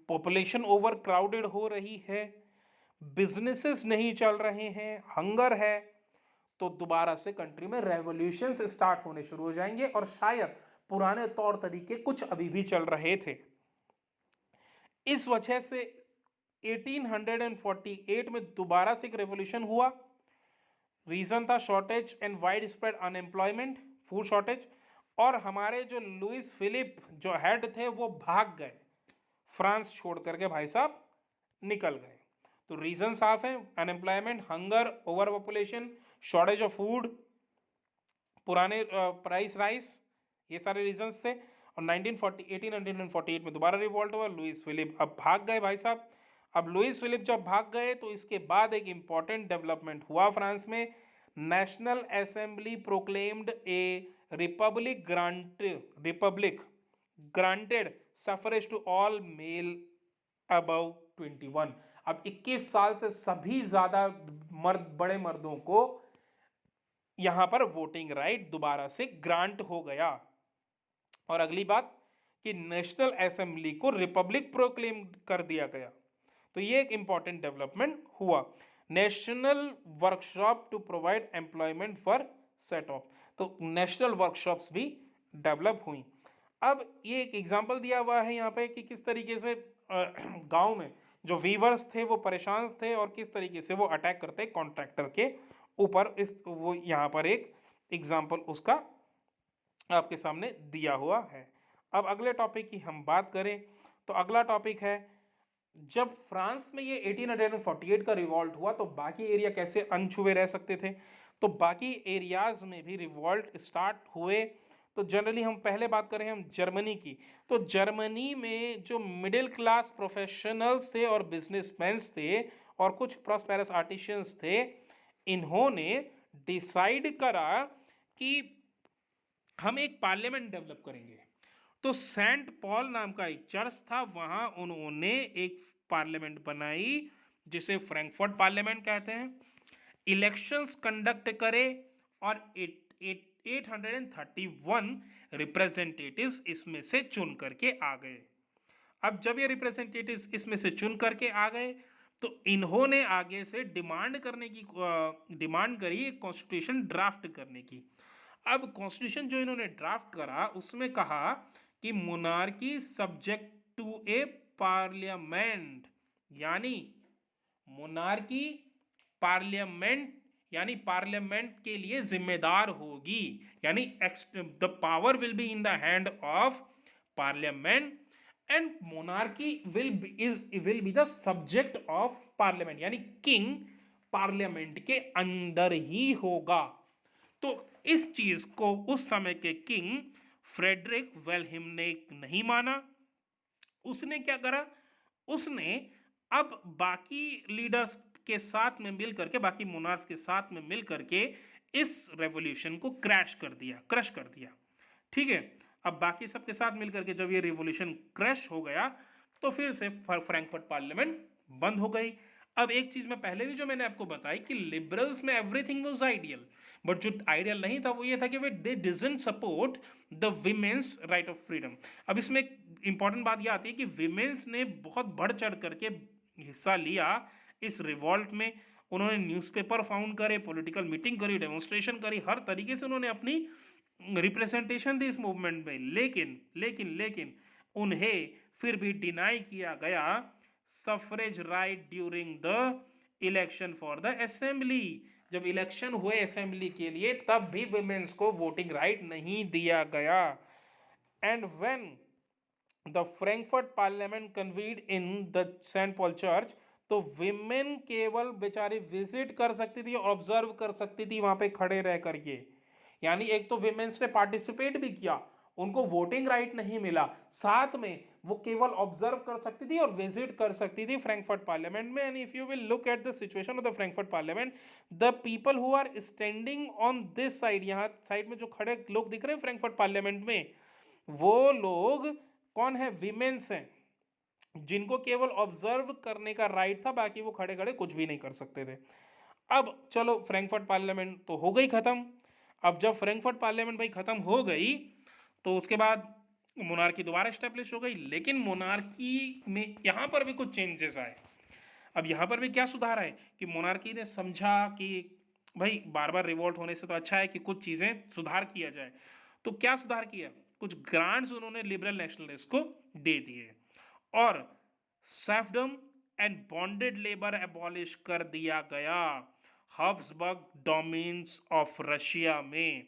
पॉपुलेशन ओवर क्राउडेड हो रही है, बिजनेसेस नहीं चल रहे हैं, हंगर है, तो दोबारा से कंट्री में रेवोल्यूशंस स्टार्ट होने शुरू हो जाएंगे और शायद पुराने तौर तरीके कुछ अभी भी चल रहे थे। इस वजह से 1848 में दोबारा से एक रेवोल्यूशन हुआ। रीजन था shortage and wide spread unemployment, food shortage. और हमारे जो लुइस फिलिप जो हेड थे वो भाग गए, फ्रांस छोड़ करके भाई साहब निकल गए। तो रीजन साफ है, unemployment, hunger, over population, shortage of food, पुराने प्राइस राइस, ये सारे रीजंस थे। और 1848 में दोबारा रिवॉल्ट हुआ, लुइस फिलिप अब भाग गए भाई साहब। अब लुइस फिलिप जब भाग गए तो इसके बाद एक इंपॉर्टेंट डेवलपमेंट हुआ फ्रांस में। National assembly proclaimed a republic granted suffrage to all male above 21। अब 21 साल से सभी ज्यादा मर्द, बड़े मर्दों को यहां पर वोटिंग राइट दोबारा से ग्रांट हो गया। और अगली बात कि नेशनल असेंबली को रिपब्लिक प्रोक्लेम कर दिया गया। तो ये एक इंपॉर्टेंट डेवलपमेंट हुआ। National workshop to provide employment for set off, तो नेशनल वर्कशॉप्स भी डेवलप हुई। अब ये एक एग्जांपल दिया हुआ है यहाँ पे कि किस तरीके से गांव में जो वीवर्स थे वो परेशान थे और किस तरीके से वो अटैक करते कॉन्ट्रैक्टर के ऊपर। इस वो यहाँ पर एक एग्जांपल उसका आपके सामने दिया हुआ है। अब अगले टॉपिक की हम बात करें तो अगला टॉपिक है, जब फ्रांस में ये 1848 का रिवॉल्ट हुआ तो बाकी एरिया कैसे अनछुए रह सकते थे। तो बाकी एरियाज में भी रिवॉल्ट स्टार्ट हुए। तो जनरली हम पहले बात करें हम जर्मनी की, तो जर्मनी में जो मिडिल क्लास प्रोफेशनल्स थे और बिजनेसमैन थे और कुछ प्रॉस्पेरस आर्टिशियंस थे, इन्होंने डिसाइड करा कि हम एक पार्लियामेंट डेवलप करेंगे। तो सेंट पॉल नाम का एक चर्च था, वहां उन्होंने एक पार्लियामेंट बनाई जिसे फ्रैंकफर्ट पार्लियामेंट कहते हैं। इलेक्शंस कंडक्ट करे और 831 रिप्रेजेंटेटिव्स इसमें से चुन करके आ गए। अब जब ये रिप्रेजेंटेटिव्स इसमें से चुन करके आ गए तो इन्होंने आगे से डिमांड करी कॉन्स्टिट्यूशन ड्राफ्ट करने की। अब कॉन्स्टिट्यूशन जो इन्होंने ड्राफ्ट करा उसमें कहा कि monarchy subject to a parliament, यानी मोनार्की पार्लियामेंट यानी पार्लियामेंट के लिए जिम्मेदार होगी, यानी the power will be in the hand of parliament and monarchy will be the subject of parliament, यानी किंग पार्लियामेंट के अंदर ही होगा। तो इस चीज को उस समय के किंग फ्रेडरिक वेलहिम ने नहीं माना। उसने क्या करा, उसने अब बाकी लीडर्स के साथ में मिल करके, बाकी मोनार्क्स के साथ में मिल करके इस रेवोल्यूशन को क्रश कर दिया। ठीक है, अब बाकी सबके साथ मिल करके जब ये रेवोल्यूशन क्रश हो गया तो फिर से फ्रैंकफर्ट पार्लियामेंट बंद हो गई। अब एक चीज मैं पहले भी जो मैंने आपको बताई कि लिबरल्स में एवरीथिंग वाज आइडियल, बट जो आइडियल नहीं था वो ये था कि वे they didn't support the women's right of freedom. अब इसमें इंपॉर्टेंट बात ये आती है कि विमेंस ने बहुत बढ़ चढ़ करके हिस्सा लिया इस रिवॉल्ट में। उन्होंने न्यूज़पेपर फाउंड करे, पॉलिटिकल मीटिंग करी, डेमोन्स्ट्रेशन करी, हर तरीके से उन्होंने अपनी रिप्रेजेंटेशन दी इस मूवमेंट में। लेकिन उन्हें फिर भी डिनाई किया गया suffrage right during the election for the assembly. जब इलेक्शन हुए असेंबली के लिए तब भी वुमेन्स को वोटिंग राइट नहीं दिया गया। And when the Frankfurt parliament convened in the Saint Paul church, तो विमेन केवल बेचारी विजिट कर सकती थी, ऑब्जर्व कर सकती थी वहां पे खड़े रह करके। यानी एक तो विमेन्स ने पार्टिसिपेट भी किया, उनको वोटिंग राइट नहीं मिला, साथ में वो केवल ऑब्जर्व कर सकती थी और विजिट कर सकती थी फ्रैंकफर्ट पार्लियामेंट में। And if you will look at the situation of the Frankfurt parliament, the people who are standing on this side, यहाँ साइड में जो खड़े लोग दिख रहे हैं फ्रैंकफर्ट पार्लियामेंट में, वो लोग कौन है? विमेन्स हैं, जिनको केवल ऑब्जर्व करने का राइट था, बाकी वो खड़े खड़े कुछ भी नहीं कर सकते थे। अब चलो फ्रैंकफर्ट पार्लियामेंट तो हो गई खत्म। अब जब फ्रैंकफर्ट पार्लियामेंट भाई खत्म हो गई तो उसके बाद मोनार्की दोबारा स्टैब्लिश हो गई। लेकिन मोनार्की में यहाँ पर भी कुछ चेंजेस आए। अब यहाँ पर भी क्या सुधार है कि मोनार्की ने समझा कि भाई बार बार रिवोल्ट होने से तो अच्छा है कि कुछ चीज़ें सुधार किया जाए। तो क्या सुधार किया? कुछ ग्रांट्स उन्होंने लिबरल नेशनलिस्ट को दे दिए और serfdom and bonded labour abolish कर दिया गया हब्सबर्ग डोमेन्स ऑफ रशिया में।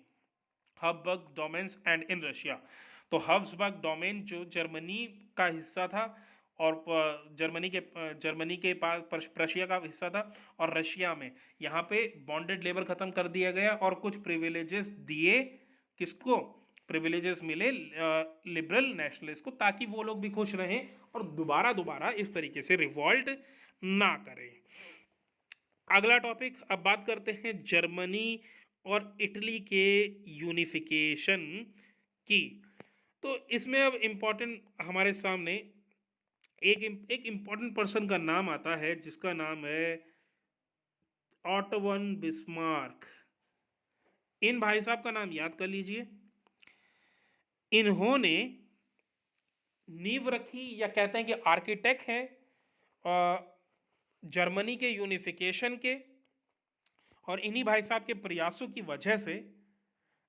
Habsburg domains and in Russia, तो हब्सबर्ग डोमेन जो जर्मनी का हिस्सा था और जर्मनी के पास प्रशिया का हिस्सा था, और रशिया में यहाँ पे बॉन्डेड लेबर खत्म कर दिया गया और कुछ प्रिविलेजेस दिए। किसको प्रिविलेजेस मिले? लिबरल नेशनलिस्ट को, ताकि वो लोग भी खुश रहें और दोबारा दोबारा इस तरीके से रिवॉल्ट ना करें। अगला टॉपिक, अब बात करते हैं जर्मनी और इटली के यूनिफिकेशन की। तो इसमें अब इम्पोर्टेंट हमारे सामने एक इम्पोर्टेंट पर्सन का नाम आता है जिसका नाम है ऑटोवन बिस्मार्क। इन भाई साहब का नाम याद कर लीजिए। इन्होंने नींव रखी, या कहते हैं कि आर्किटेक्ट हैं जर्मनी के यूनिफिकेशन के, और इन्हीं भाई साहब के प्रयासों की वजह से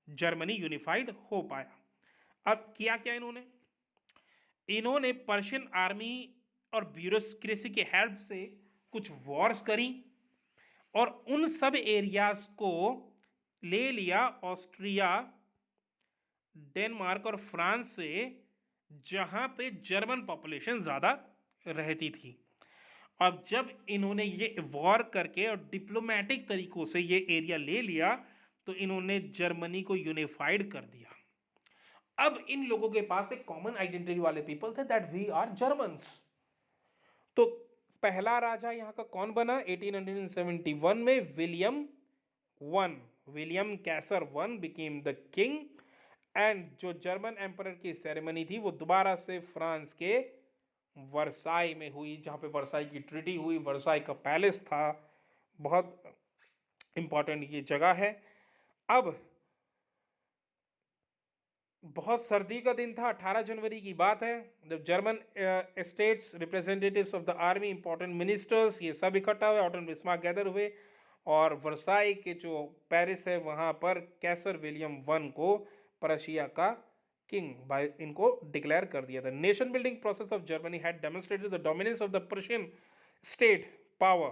जर्मनी यूनिफाइड हो पाया। अब किया क्या इन्होंने? इन्होंने पर्शियन आर्मी और ब्यूरोक्रेसी के हेल्प से कुछ वॉर्स करी और उन सब एरियाज को ले लिया ऑस्ट्रिया, डेनमार्क और फ्रांस से, जहां पे जर्मन पॉपुलेशन ज़्यादा रहती थी। अब जब इन्होंने ये वॉर करके और डिप्लोमेटिक तरीकों से ये एरिया ले लिया तो इन्होंने जर्मनी को यूनिफाइड कर दिया। अब इन लोगों के पास एक कॉमन आइडेंटिटी वाले पीपल थे, दैट वी आर जर्मन्स। तो पहला राजा यहां का कौन बना 1871 में? William Kaiser one became the king. And जो जर्मन एम्परर की सेरेमनी थी वो दोबारा से फ्रांस के वर्साई में हुई, जहाँ पे वर्साई की ट्रीटी हुई, वर्साई का पैलेस था। बहुत इंपॉर्टेंट ये जगह है। अब बहुत सर्दी का दिन था, 18 जनवरी की बात है, जब German states representatives of the army, important ministers, ये सब इकट्ठा हुए, ऑटन बिस्मार्क गैदर हुए और वर्साई के जो पेरिस है वहाँ पर कैसर विलियम वन को प्रशिया का किंग बाय इनको डिक्लेयर कर दिया था। Nation building process of Germany had demonstrated the dominance of the Persian state power.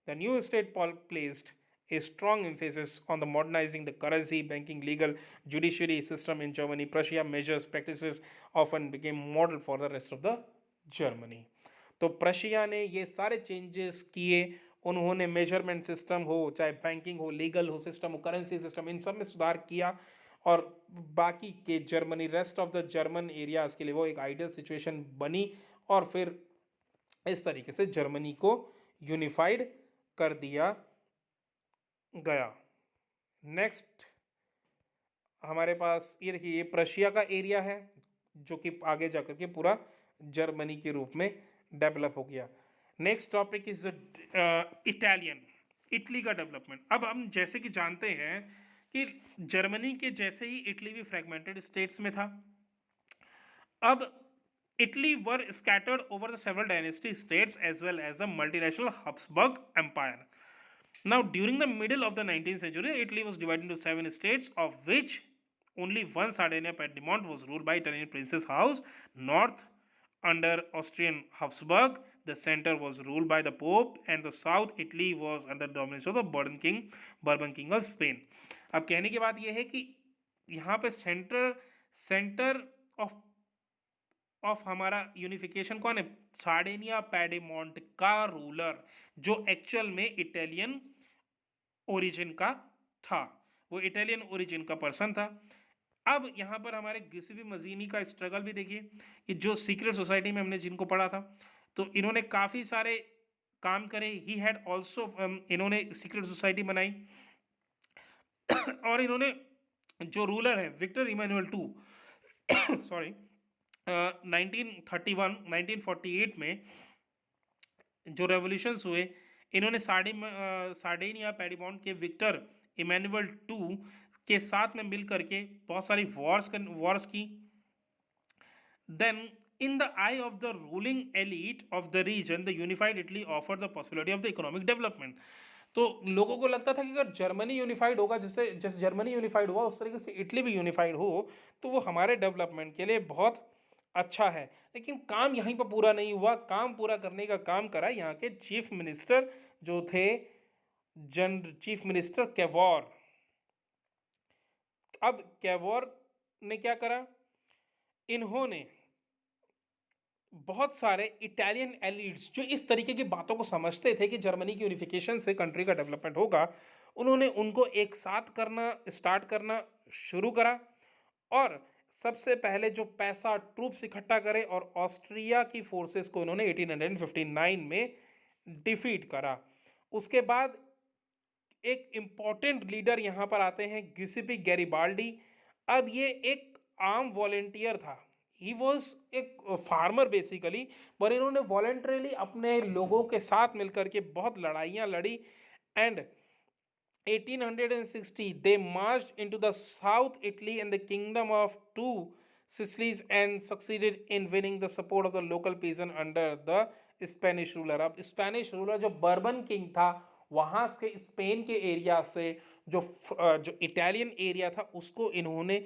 The new state placed a strong emphasis on the modernizing the currency, banking, legal, judiciary system in Germany. Prussia measures practices often became model for the rest of the Germany. तो प्रशिया ने ये सारे changes किए, उन्होंने measurement system हो, चाहे banking हो, legal हो सिस्टम हो, करेंसी सिस्टम, इन सब में सुधार किया और बाकी के Germany, rest of the German areas के लिए वो एक आइडियल सिचुएशन बनी और फिर इस तरीके से जर्मनी को यूनिफाइड कर दिया गया। नेक्स्ट हमारे पास ये देखिए, ये प्रशिया का एरिया है जो कि आगे जाकर के पूरा जर्मनी के रूप में डेवलप हो गया। Next topic is Italian, Italy का डेवलपमेंट। अब हम जैसे कि जानते हैं कि जर्मनी के जैसे ही इटली भी फ्रेगमेंटेड स्टेट्स में था। अब Italy were scattered over the several dynasty states as well as a multinational Habsburg empire. Now, during the middle of the 19th century, Italy was divided into 7 states, of which only one, Sardinia Piedmont, was ruled by Italian prince's house. North, under Austrian Habsburg, the center was ruled by the Pope, and the south, Italy, was under the domination of the Bourbon king of Spain. अब कहने की बात यह है कि यहाँ पे centre of हमारा यूनिफिकेशन कौन है? सार्डिनिया पैडेमोंट का रूलर, जो एक्चुअल में इटालियन ओरिजिन का था, वो इटालियन ओरिजिन का पर्सन था। अब यहाँ पर हमारे गिउसेपी मजीनी का स्ट्रगल भी देखिए कि जो सीक्रेट सोसाइटी में हमने जिनको पढ़ा था, तो इन्होंने काफ़ी सारे काम करे। ही हैड ऑल्सो, इन्होंने सीक्रेट सोसाइटी बनाई और इन्होंने जो रूलर है विक्टर इमैनुअल टू सॉरी 1948 में जो रेवोल्यूशंस हुए, इन्होंने सार्डिनिया पैडीमोंट के विक्टर इमैनुअल टू के साथ में मिल करके बहुत सारी वॉर्स की। Then in the eye of the ruling elite of the region, the unified Italy offer the possibility of the economic development. तो लोगों को लगता था कि अगर जर्मनी यूनिफाइड होगा, जैसे जर्मनी यूनिफाइड हुआ उस तरीके से इटली भी यूनिफाइड हो, तो वो हमारे डेवलपमेंट के लिए बहुत अच्छा है। लेकिन काम यहीं पर पूरा नहीं हुआ। काम पूरा करने का काम करा यहाँ के चीफ मिनिस्टर जो थे, चीफ मिनिस्टर कैवोर। अब कैवोर ने क्या करा? इन्होंने बहुत सारे इटालियन एलिट्स जो इस तरीके की बातों को समझते थे कि जर्मनी की यूनिफिकेशन से कंट्री का डेवलपमेंट होगा, उन्होंने उनको एक साथ स्टार्ट करना शुरू करा। और सबसे पहले जो पैसा, ट्रूप्स इकट्ठा करे और ऑस्ट्रिया की फोर्सेस को उन्होंने 1859 में डिफीट करा। उसके बाद एक इम्पॉर्टेंट लीडर यहाँ पर आते हैं, गिउसेपी गैरिबाल्डी। अब ये एक आर्म वॉलेंटियर था, ही वॉज एक फार्मर बेसिकली, पर इन्होंने वॉलेंटरीली अपने लोगों के साथ मिलकर के बहुत लड़ाइयाँ लड़ी। And 1860 they marched into the South Italy and the kingdom of two Sicilies and succeeded in winning the support of the local peasant under the Spanish ruler. अब स्पेनिश रूलर जो बर्बन किंग था, वहाँ से Spain के area से जो Italian area था उसको इन्होंने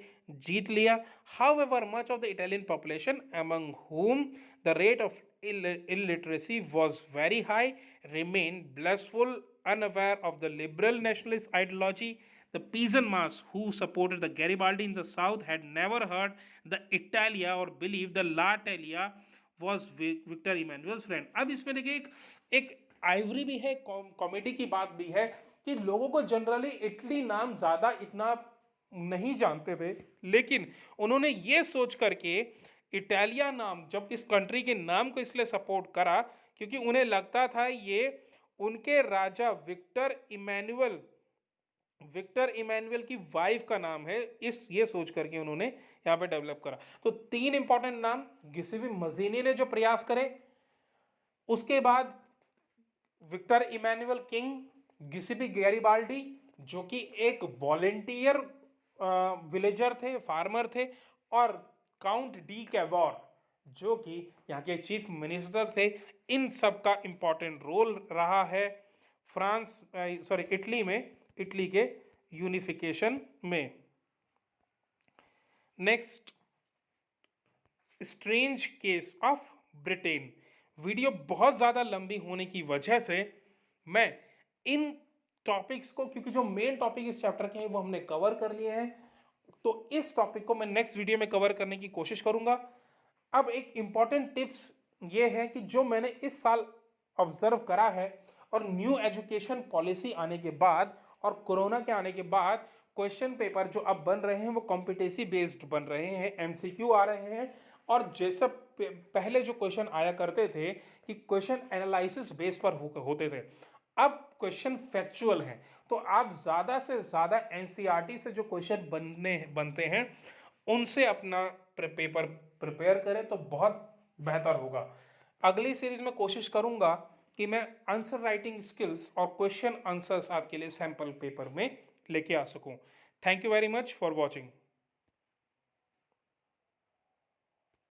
जीत लिया। However, much of the Italian population, among whom the rate of illiteracy was very high, remained blissful, unaware of the liberal nationalist ideology. The peasant mass who supported the Garibaldi in the south had never heard the Italia or believed the La Italia was Victor Emmanuel's friend. अब इसमें देखिए एक Ivory भी है, comedy की बात भी है कि लोगों को जनरली इटली नाम ज़्यादा इतना नहीं जानते थे, लेकिन उन्होंने ये सोच करके इटालिया नाम, जब इस कंट्री के नाम को इसलिए सपोर्ट करा क्योंकि उन्हें लगता था ये उनके राजा विक्टर इमैनुअल की वाइफ का नाम है, ये सोच करके उन्होंने यहाँ पे डेवलप करा। तो 3 इंपॉर्टेंट नाम गिउसेपी मजीनी ने जो प्रयास करे, उसके बाद विक्टर इमैनुअल किंग, गिउसेपी गैरिबाल्डी जो कि एक वॉलेंटियर विलेजर थे, फार्मर थे, और काउंट डी कैवोर जो कि यहाँ के चीफ मिनिस्टर थे। इन सब का इंपॉर्टेंट रोल रहा है इटली के यूनिफिकेशन में। Next, strange case of Britain. Video बहुत ज़्यादा लंबी होने की वजह से मैं इन टॉपिक्स को, क्योंकि जो मेन टॉपिक इस चैप्टर के हैं वो हमने कवर कर लिए हैं, तो इस टॉपिक को मैं नेक्स्ट वीडियो में कवर करने की कोशिश करूंगा। अब एक इंपॉर्टेंट टिप्स ये है कि जो मैंने इस साल ऑब्जर्व करा है, और न्यू एजुकेशन पॉलिसी आने के बाद और कोरोना के आने के बाद क्वेश्चन पेपर जो अब बन रहे हैं वो कॉम्पिटेटिव बेस्ड बन रहे हैं, एमसीक्यू आ रहे हैं। और जैसे पहले जो क्वेश्चन आया करते थे कि क्वेश्चन एनालिसिस बेस पर होते थे, अब क्वेश्चन फैक्चुअल हैं। तो आप ज़्यादा से ज़्यादा एनसीईआरटी से जो क्वेश्चन बनते हैं उनसे अपना पेपर प्रिपेयर करें तो बहुत बेहतर होगा। अगली सीरीज में कोशिश करूंगा कि मैं आंसर राइटिंग स्किल्स और क्वेश्चन आंसर्स आपके लिए सैम्पल पेपर में लेके आ सकूं। Thank you very much for watching.